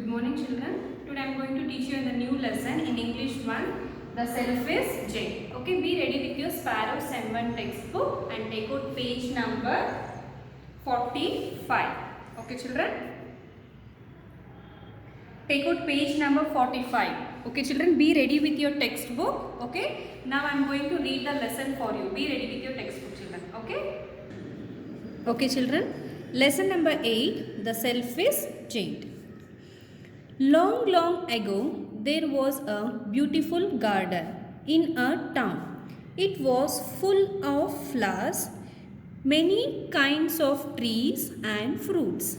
Good morning children. Today I am going to teach you the new lesson in English 1. The self is Jane. Okay, be ready with your Sparrow Sem 1 textbook and take out page number 45. Okay children. Take out page number 45. Okay children, be ready with your textbook. Okay. Now I am going to read the lesson for you. Be ready with your textbook children. Okay. Okay children. Lesson number 8. The self is Jane. Long, long ago, there was a beautiful garden in a town. It was full of flowers, many kinds of trees and fruits.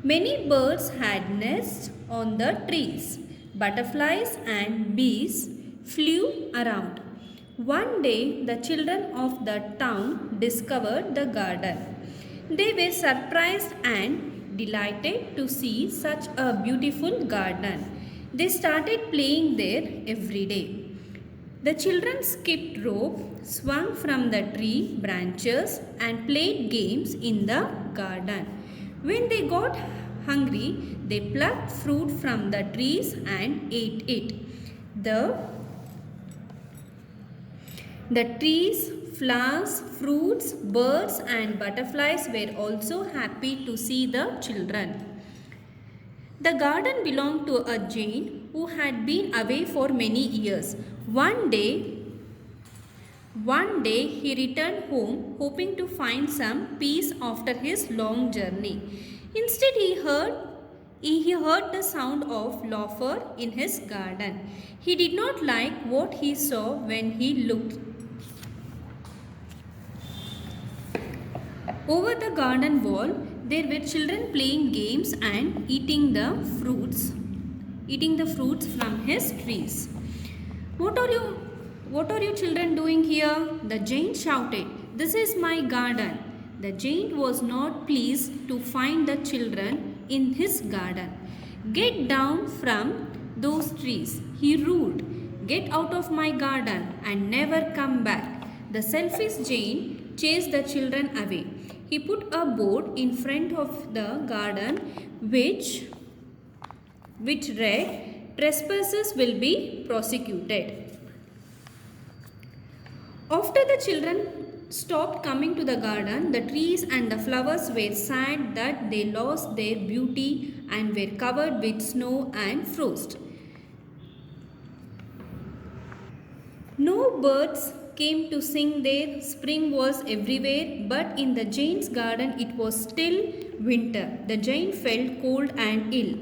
Many birds had nests on the trees. Butterflies and bees flew around. One day, the children of the town discovered the garden. They were surprised and delighted to see such a beautiful garden. They started playing there every day. The children skipped rope, swung from the tree branches and played games in the garden. When they got hungry, they plucked fruit from the trees and ate it. The trees, flowers, fruits, birds and butterflies were also happy to see the children. The garden belonged to a Jane who had been away for many years. One day he returned home hoping to find some peace after his long journey. Instead he heard the sound of laughter in his garden. He did not like what he saw when he looked. Over the garden wall, there were children playing games and eating the fruits from his trees. What are you children doing here? The Jane shouted. This is my garden. The Jane was not pleased to find the children in his garden. Get down from those trees, he ruled. Get out of my garden and never come back. The selfish Jane chased the children away. He put a board in front of the garden which read, "Trespassers will be prosecuted." After the children stopped coming to the garden, the trees and the flowers were sad that they lost their beauty and were covered with snow and frost. No birds came to sing there. Spring was everywhere, but in the Jane's garden it was still winter. The Jane felt cold and ill.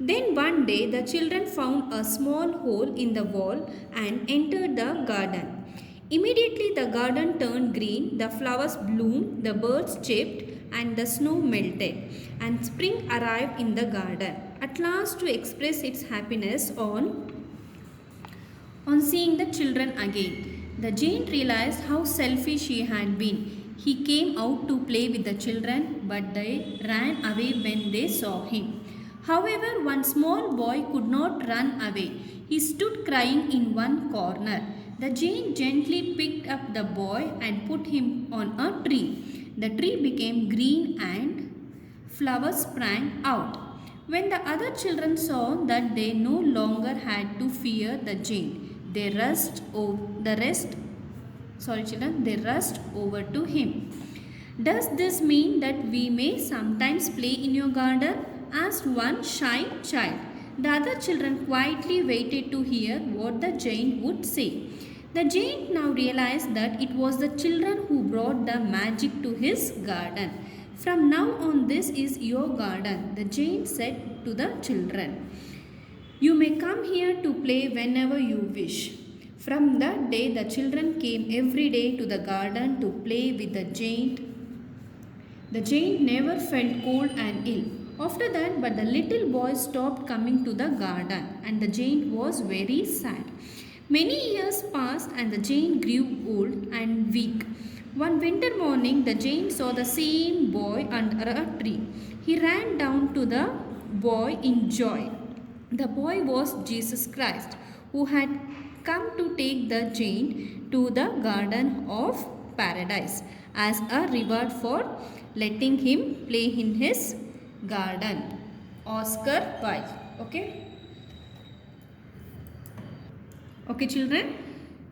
Then one day the children found a small hole in the wall and entered the garden. Immediately the garden turned green, the flowers bloomed, the birds chirped and the snow melted, and spring arrived in the garden. At last, to express its happiness on seeing the children again, the Jane realized how selfish she had been. He came out to play with the children, but they ran away when they saw him. However, one small boy could not run away. He stood crying in one corner. The Jane gently picked up the boy and put him on a tree. The tree became green and flowers sprang out. When the other children saw that they no longer had to fear the Jane, they rushed over to him. Does this mean that we may sometimes play in your garden? Asked one shy child. The other children quietly waited to hear what the Jane would say. The Jane now realized that it was the children who brought the magic to his garden. From now on, this is your garden, the Jane said to the children. You may come here to play whenever you wish. From that day, the children came every day to the garden to play with the Jane. The Jane never felt cold and ill. After that, but the little boy stopped coming to the garden, and the Jane was very sad. Many years passed, and the Jane grew old and weak. One winter morning, the Jane saw the same boy under a tree. He ran down to the boy in joy. The boy was Jesus Christ, who had come to take the Jane to the Garden of Paradise as a reward for letting him play in his garden. Oscar Wilde. Okay. Okay children,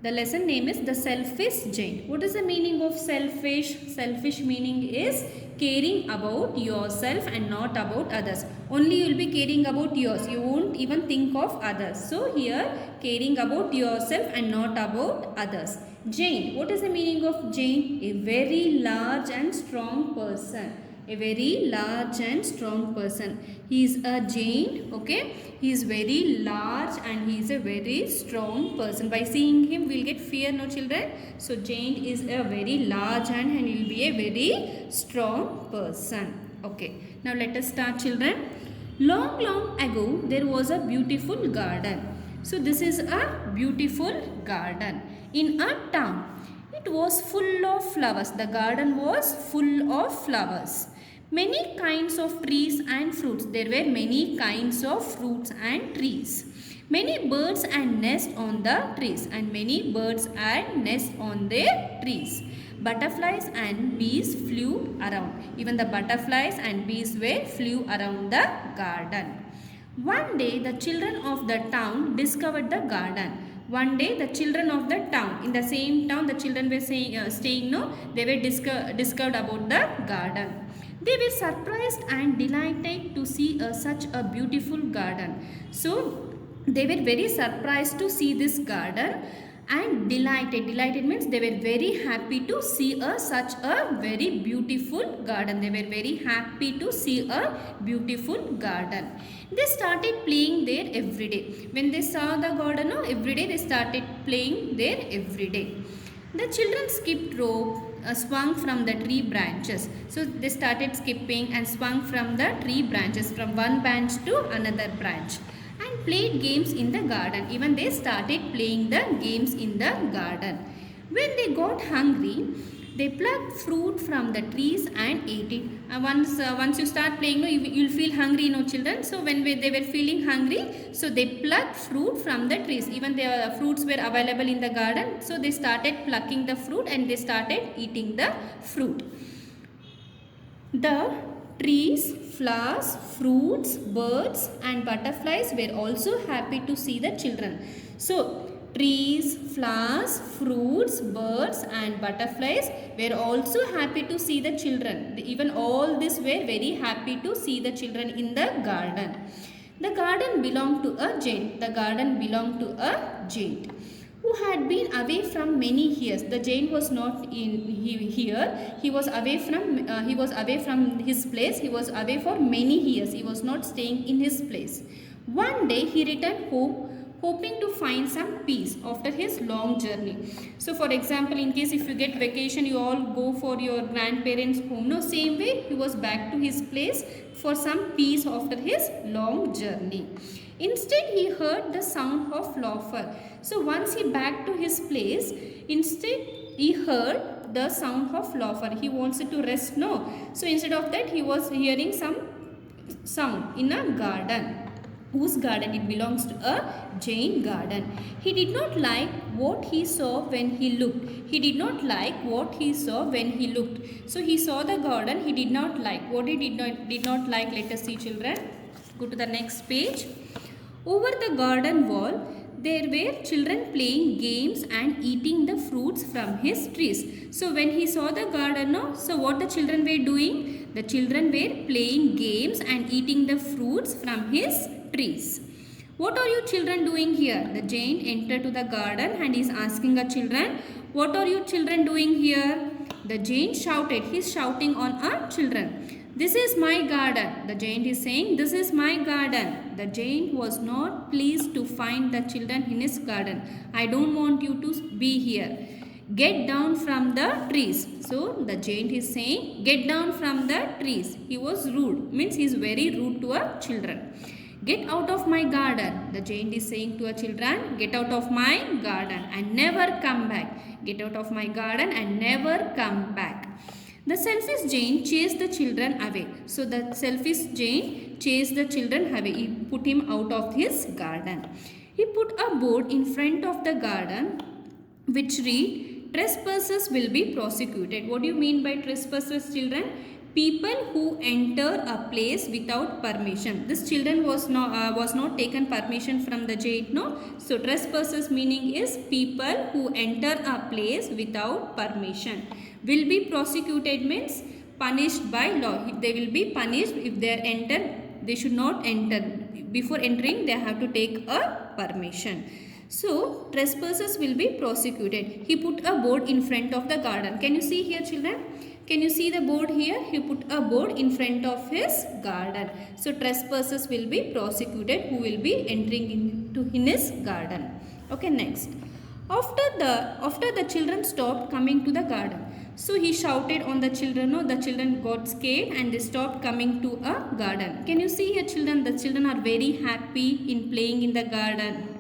the lesson name is The Selfish Giant. What is the meaning of selfish? Selfish meaning is caring about yourself and not about others. Only you will be caring about yours. You won't even think of others. So here caring about yourself and not about others. Giant. What is the meaning of giant? A very large and strong person. A very large and strong person. He is a giant. Okay. He is very large and he is a very strong person. By seeing him, we will get fear, no children? So, giant is a very large and he will be a very strong person. Okay. Now, let us start, children. Long, long ago, there was a beautiful garden. So, this is a beautiful garden in a town. It was full of flowers. The garden was full of flowers. Many kinds of trees and fruits. There were many kinds of fruits and trees. Many birds and nests on the trees. And many birds and nests on their trees. Butterflies and bees flew around. Even the butterflies and bees flew around the garden. One day the children of the town discovered the garden. One day the children of the town, in the same town the children were staying, no, they were discovered about the garden. They were surprised and delighted to see such a beautiful garden. So they were very surprised to see this garden and delighted. Delighted means they were very happy to see such a very beautiful garden. They were very happy to see a beautiful garden. They started playing there every day. When they saw the garden, every day they started playing there every day. The children skipped rope, swung from the tree branches. So they started skipping and swung from the tree branches, from one branch to another branch, and played games in the garden. Even they started playing the games in the garden. When they got hungry, they plucked fruit from the trees and ate it. Once you start playing, you'll feel hungry, children. So when they were feeling hungry, so they plucked fruit from the trees. Even the fruits were available in the garden. So they started plucking the fruit and they started eating the fruit. The trees, flowers, fruits, birds and butterflies were also happy to see the children. So trees, flowers, fruits, birds and butterflies were also happy to see the children. Even all this were very happy to see the children in the garden. The garden belonged to a giant. The garden belonged to a giant who had been away from many years. The giant was not here. He was away from his place. He was away for many years. He was not staying in his place. One day he returned home, hoping to find some peace after his long journey. So for example, in case if you get vacation, you all go for your grandparents' home. No, same way he was back to his place for some peace after his long journey. Instead, he heard the sound of laughter. So once he back to his place, instead he heard the sound of laughter. He wants to rest, no? So instead of that, he was hearing some sound in a garden. Whose garden? It belongs to a giant garden. He did not like what he saw when he looked. He did not like what he saw when he looked. So he saw the garden. He did not like. What he did not like? Let us see, children. Go to the next page. Over the garden wall, there were children playing games and eating the fruits from his trees. So when he saw the garden, so what the children were doing? The children were playing games and eating the fruits from his trees. What are you children doing here? The giant entered to the garden and is asking the children, what are you children doing here? The giant shouted. He is shouting on our children. This is my garden. The giant is saying, this is my garden. The giant was not pleased to find the children in his garden. I don't want you to be here. Get down from the trees. So the giant is saying, get down from the trees. He was rude. Means he is very rude to our children. Get out of my garden. The giant is saying to our children, get out of my garden and never come back. Get out of my garden and never come back. The selfish giant chased the children away. So the selfish giant chased the children away. He put him out of his garden. He put a board in front of the garden which read, trespassers will be prosecuted. What do you mean by trespassers, children? people who enter a place without permission. This children was not taken permission from the jail, no. So trespassers meaning is people who enter a place without permission. Will be prosecuted means punished by law. They will be punished if they enter. They should not enter. Before entering they have to take a permission. So trespassers will be prosecuted. He put a board in front of the garden. Can you see here, children? Can you see the board here? He put a board in front of his garden. So trespassers will be prosecuted who will be entering into his garden. Okay, next. After the children stopped coming to the garden. So he shouted on the children. No, the children got scared and they stopped coming to a garden. Can you see here, children? The children are very happy in playing in the garden.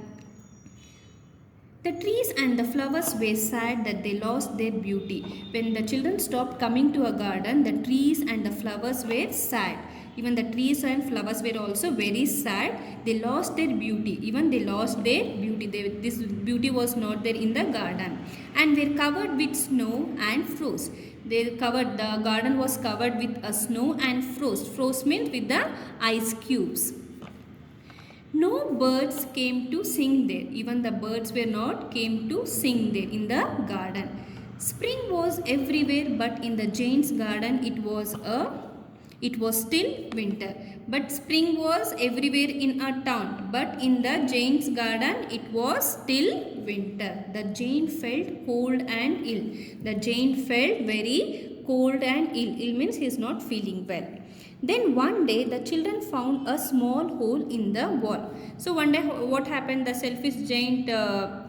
The trees and the flowers were sad that they lost their beauty. When the children stopped coming to a garden, the trees and the flowers were sad. Even the trees and flowers were also very sad. They lost their beauty. Even they lost their beauty. This beauty was not there in the garden. And were covered with snow and frost. The garden was covered with a snow and frost. Frost means with the ice cubes. No birds came to sing there. Even the birds were not came to sing there in the garden. Spring was everywhere, but in the giant's garden it was still winter. But spring was everywhere in a town, but in the giant's garden it was still winter. The giant felt cold and ill. The giant felt very cold and ill. Ill means he is not feeling well. Then one day the children found a small hole in the wall. So one day what happened? The selfish giant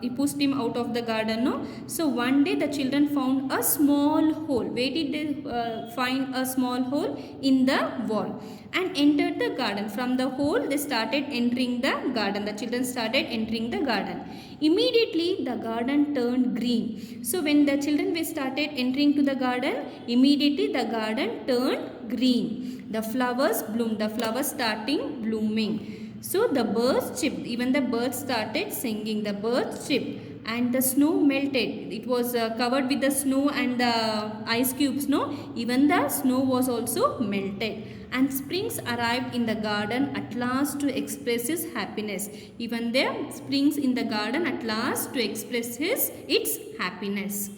he pushed him out of the garden. No. So one day the children found a small hole. Where did they find a small hole? In the wall, and entered the garden. From the hole they started entering the garden. The children started entering the garden. Immediately the garden turned green. So when the children started entering to the garden, immediately the garden turned green. The flowers bloomed. The flowers starting blooming. So the birds chirped. Even the birds started singing. The birds chirped. And the snow melted. It was covered with the snow and the ice cubes. No, even the snow was also melted. And springs arrived in the garden at last to express his happiness. Even the springs in the garden at last to express its happiness.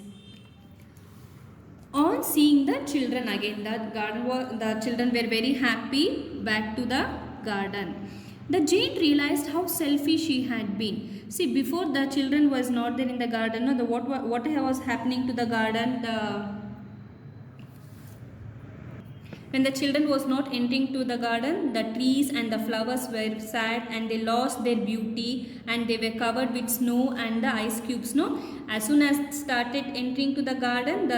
On seeing the children again, the children were very happy back to the garden. The giant realized how selfish he had been. See, before the children was not there in the garden. No, what was happening to the garden? When the children was not entering to the garden, the trees and the flowers were sad and they lost their beauty and they were covered with snow and the ice cubes. No, as soon as started entering to the garden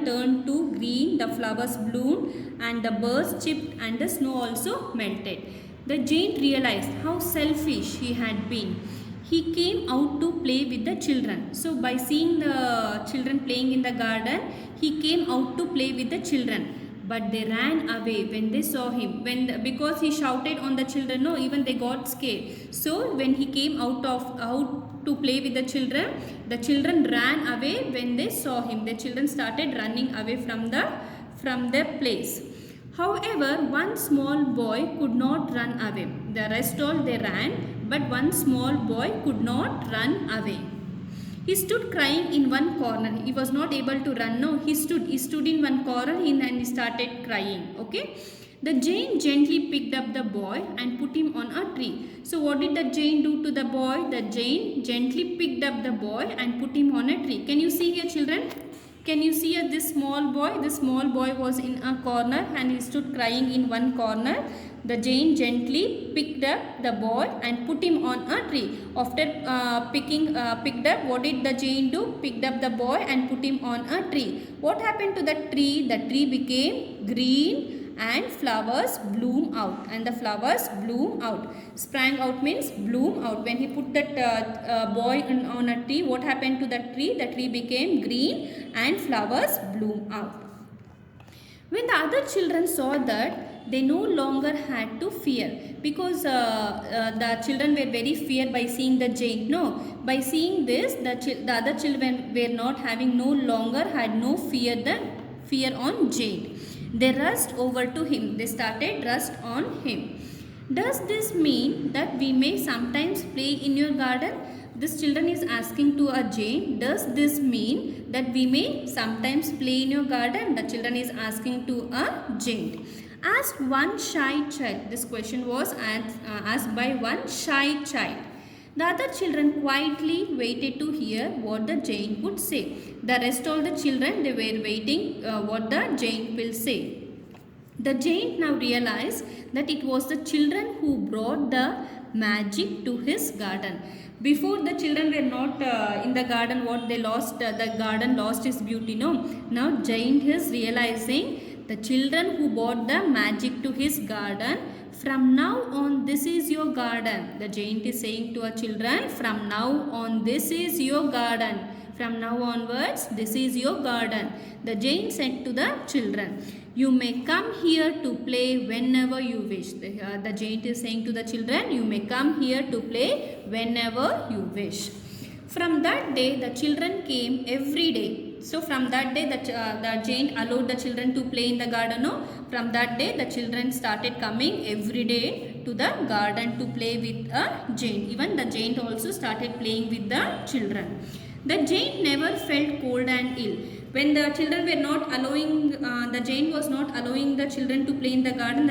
turned to green, the flowers bloomed and the birds chirped and the snow also melted. The giant realized how selfish he had been. He came out to play with the children. So by seeing the children playing in the garden, he came out to play with the children. But they ran away when they saw him. Because he shouted on the children, no, even they got scared. So when he came out to play with the children ran away when they saw him. The children started running away from the place. However, one small boy could not run away. The rest all they ran, but one small boy could not run away. He stood crying in one corner. He was not able to run. No, he stood in one corner and he started crying. Okay. The giant gently picked up the boy and put him on a tree. So what did the giant do to the boy? The giant gently picked up the boy and put him on a tree. Can you see here, children? Can you see here this small boy? This small boy was in a corner and he stood crying in one corner. The giant gently picked up the boy and put him on a tree. After picked up, what did the giant do? Picked up the boy and put him on a tree. What happened to the tree? The tree became green and flowers bloom out. And the flowers bloom out. Sprang out means bloom out. When he put that boy on a tree, what happened to the tree? The tree became green and flowers bloom out. When the other children saw that, they no longer had to fear, because the children were very feared by seeing the giant. No, by seeing this, the other children were not having, no longer had no fear on giant. They rushed over to him. They started rushed on him. Does this mean that we may sometimes play in your garden? This children is asking to a Jane. Does this mean that we may sometimes play in your garden? The children is asking to a Jane. Asked one shy child. This question was asked by one shy child. The other children quietly waited to hear what the Jane would say. The rest of the children, they were waiting what the Jane will say. The Jane now realized that it was the children who brought the magic to his garden. Before, the children were not in the garden. What they lost, the garden lost its beauty. No, now Jane is realizing the children who brought the magic to his garden. From now on, this is your garden. The Jane is saying to her children, from now on, this is your garden. From now onwards, this is your garden. The Jane said to the children, you may come here to play whenever you wish. The Jane is saying to the children, you may come here to play whenever you wish. From that day, the children came every day. So from that day, the Jane allowed the children to play in the garden. No? From that day, the children started coming every day to the garden to play with a Jane. Even the Jane also started playing with the children. The Jane never felt cold and ill. When the children were not allowing, the Jane was not allowing the children to play in the garden.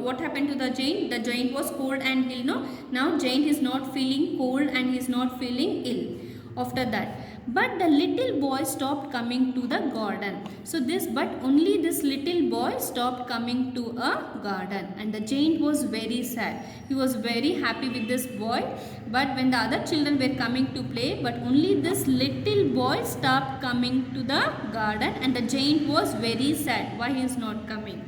What happened to the Jane? The Jane was cold and ill. No, now Jane is not feeling cold and is not feeling ill. After that, but the little boy stopped coming to the garden. But only this little boy stopped coming to a garden, and the Jane was very sad. He was very happy with this boy, but when the other children were coming to play, but only this little boy stopped coming to the garden, and the Jane was very sad. Why he is not coming?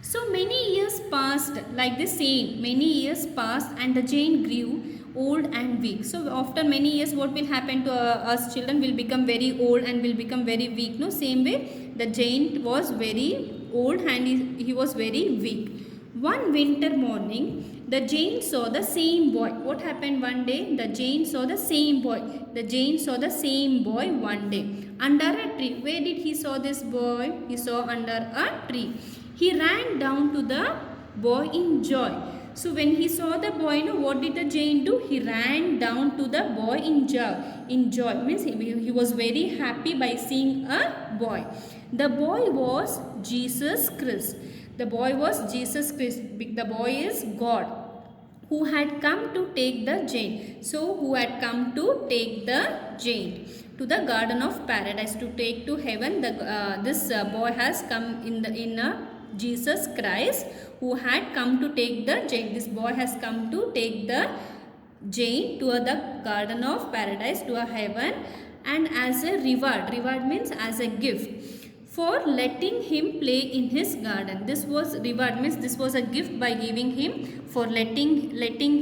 So many years passed like the same. Many years passed, and the Jane grew old and weak. So after many years, what will happen to us children? Will become very old and will become very weak. No, same way the Jane was very old and he was very weak. One winter morning, the Jane saw the same boy. What happened one day? The Jane saw the same boy. The Jane saw the same boy one day under a tree. Where did he saw this boy? He saw under a tree. He ran down to the boy in joy. So when he saw the boy, what did the Jane do? He ran down to the boy in joy. In joy means he was very happy by seeing a boy. The boy was Jesus Christ. The boy was Jesus Christ. The boy is God, who had come to take the Jane. So who had come to take the Jane to the garden of paradise, to take to heaven. This boy has come in Jesus Christ, who had come to take the Jane. This boy has come to take the Jane to the garden of paradise, to a heaven, and as a reward means as a gift, for letting him play in his garden. This was reward means this was a gift by giving him, for letting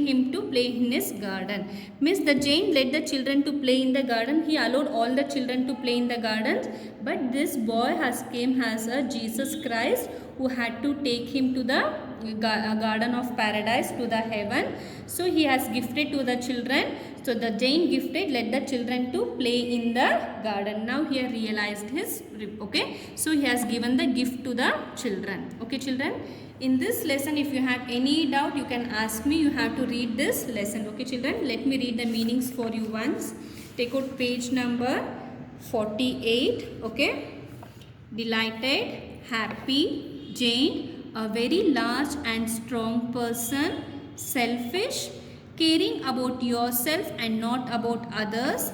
him to play in his garden. Means the Jane let the children to play in the garden. He allowed all the children to play in the gardens, but this boy has came as a Jesus Christ, who had to take him to the garden of paradise, to the heaven. So he has gifted to the children. So the Jane gifted, let the children to play in the garden. Now he has realized his, okay. So he has given the gift to the children. Okay children. In this lesson, if you have any doubt, you can ask me. You have to read this lesson. Okay children. Let me read the meanings for you once. Take out page number 48. Okay. Delighted, happy, Jane, a very large and strong person, selfish, caring about yourself and not about others,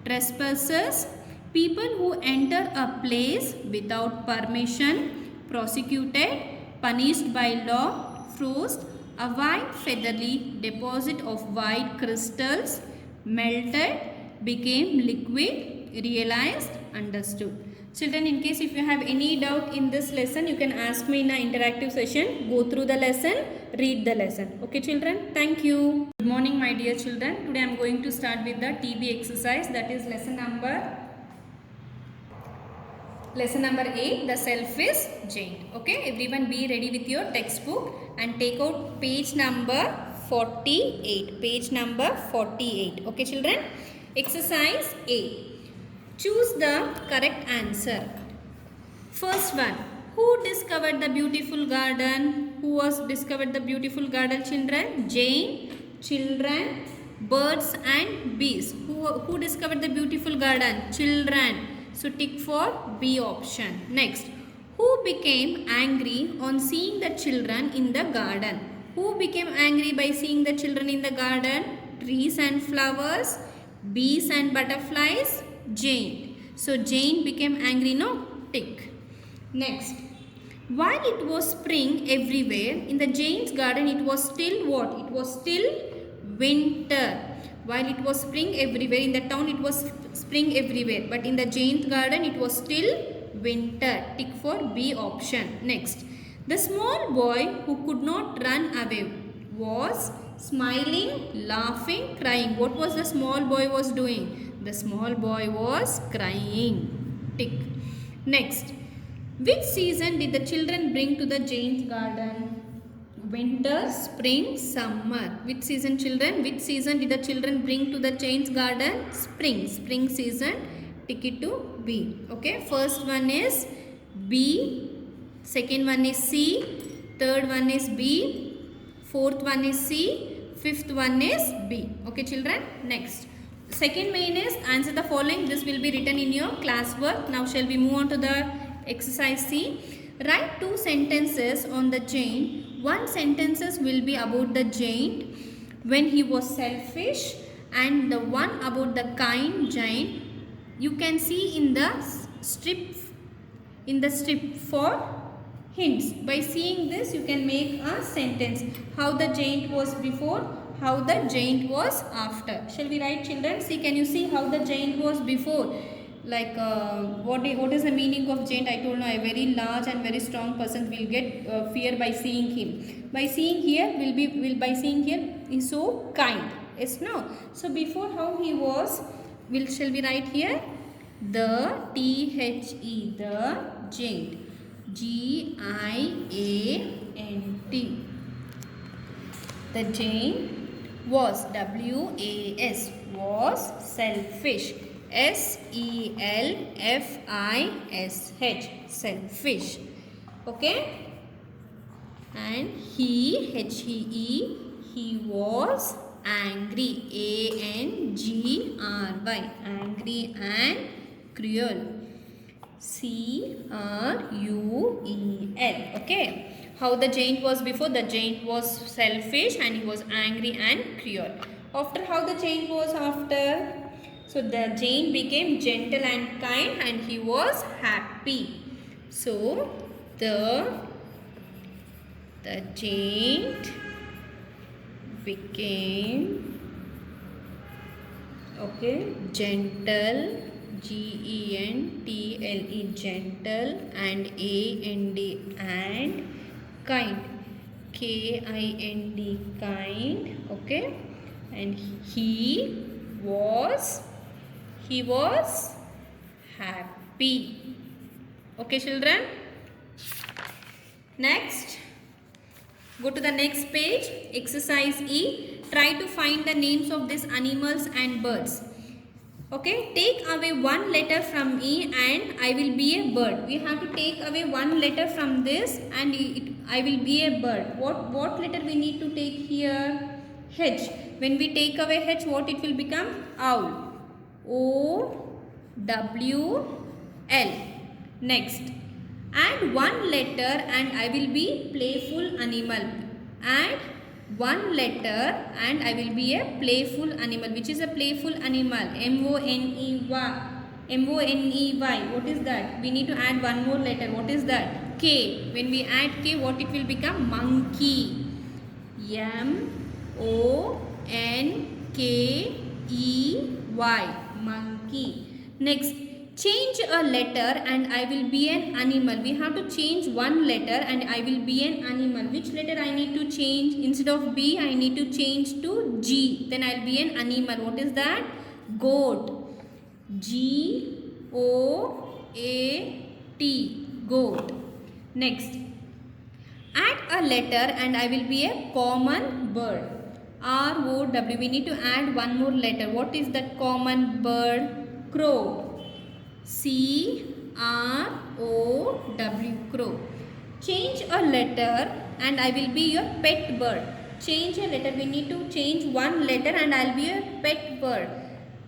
trespassers, people who enter a place without permission, prosecuted, punished by law, froze, a white feathery deposit of white crystals, melted, became liquid, realized, understood. Children, in case if you have any doubt in this lesson, you can ask me in an interactive session. Go through the lesson, read the lesson. Okay children, thank you. Good morning my dear children. Today I am going to start with the TB exercise, that is lesson number 8, the selfish Jane. Okay, everyone be ready with your textbook and take out page number 48. Page number 48. Okay children, exercise A. Choose the correct answer. First one, who discovered the beautiful garden? Who was discovered the beautiful garden, children? Jane, children, birds and bees. Who discovered the beautiful garden? Children. So tick for B option. Next, who became angry on seeing the children in the garden? Who became angry by seeing the children in the garden? Trees and flowers, bees and butterflies, Jane. So Jane became angry, no? Tick. Next, while it was spring everywhere, in the Jane's garden it was still what? It was still winter. While it was spring everywhere, in the town it was spring everywhere. But in the Jane's garden it was still winter. Tick for B option. Next, the small boy who could not run away was smiling, laughing, crying. What was the small boy was doing? The small boy was crying. Tick. Next, which season did the children bring to the Jane's garden? Winter, spring, summer. Which season, children? Which season did the children bring to the Jane's garden? Spring. Spring season. Tick it to B. Okay. First one is B. Second one is C. Third one is B. Fourth one is C. Fifth one is B. Okay, children. Next. Second main is answer the following. This will be written in your classwork. Now shall we move on to the exercise C. Write two sentences on the giant. One sentences will be about the giant when he was selfish, and the one about the kind giant you can see in the strip for hints. By seeing this you can make a sentence. How the giant was before, how the giant was after. Shall we write, children? See, can you see how the giant was before? Like what is the meaning of giant? I told you, a very large and very strong person will get fear by seeing him. By seeing here by seeing here is so kind. Yes, no. So before how he was, shall we write here? The THE, the giant. GIANT. The giant was, WAS, was selfish. SELFISH, selfish. Okay. And he was angry. ANGRY, angry and cruel. CRUEL. Okay. How the giant was before? The giant was selfish and he was angry and cruel. After, how the giant was after? So the giant became gentle and kind and he was happy. So the giant became, okay, gentle, GENTLE, gentle, and AND, and kind, KIND, kind. Okay, and he was happy. Okay, children. Next, go to the next page. Exercise E. Try to find the names of these animals and birds. Okay, take away one letter from E and I will be a bird. We have to take away one letter from this and I will be a bird. What letter we need to take here? H. When we take away H, what it will become? Owl. OWL. Next, add one letter and I will be playful animal. Add one letter and I will be a playful animal. Which is a playful animal? MONEY. What is that? We need to add one more letter. What is that? K. When we add K, what it will become? Monkey. MONKEY. Monkey. Next, change a letter and I will be an animal. We have to change one letter and I will be an animal. Which letter I need to change? Instead of B, I need to change to G. Then I will be an animal. What is that? Goat. GOAT. Goat. Next, add a letter and I will be a common bird. ROW. We need to add one more letter. What is that common bird? Crow. C-R-O-W, crow. Change a letter and I will be your pet bird. Change a letter. We need to change one letter and I'll be your pet bird.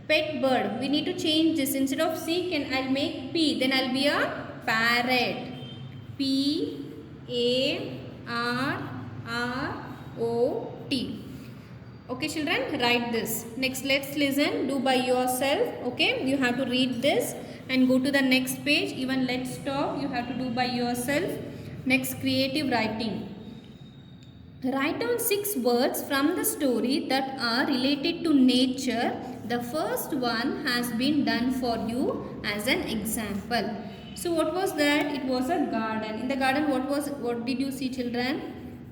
Pet bird. We need to change this. Instead of C, I'll make P. Then I'll be a parrot. P-A-R-R-O-T. Okay children, write this. Next, let's listen. Do by yourself. Okay, you have to read this and go to the next page. Even let's talk, you have to do by yourself. Next, creative writing. Write down 6 words from the story that are related to nature. The first one has been done for you as an example. So what was that? It was a garden. In the garden, what did you see children?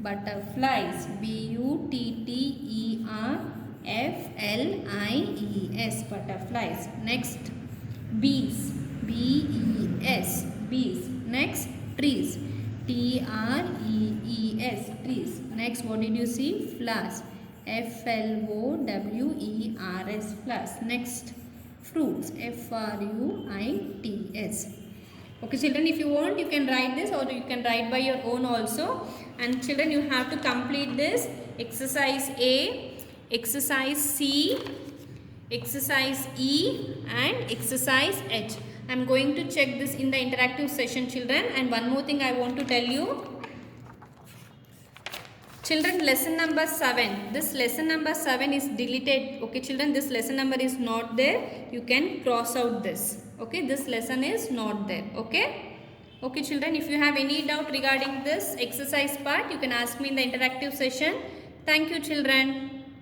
Butterflies. B-U-T-T-E-R-F-L-I-E-S. Butterflies. Next, bees. B-E-S. Bees. Next, trees. T-R-E-E-S. Trees. Next, what did you see? Flowers. F-L-O-W-E-R-S. Flowers. Next, fruits. F-R-U-I-T-S. Okay children, if you want, you can write this or you can write by your own also. And children, you have to complete this. Exercise A, exercise C, exercise E and exercise H. I am going to check this in the interactive session children. And one more thing I want to tell you. Children, lesson number 7. This lesson number 7 is deleted. Okay children, this lesson number is not there. You can cross out this. Okay, this lesson is not there. Okay. Okay children, if you have any doubt regarding this exercise part, you can ask me in the interactive session. Thank you children.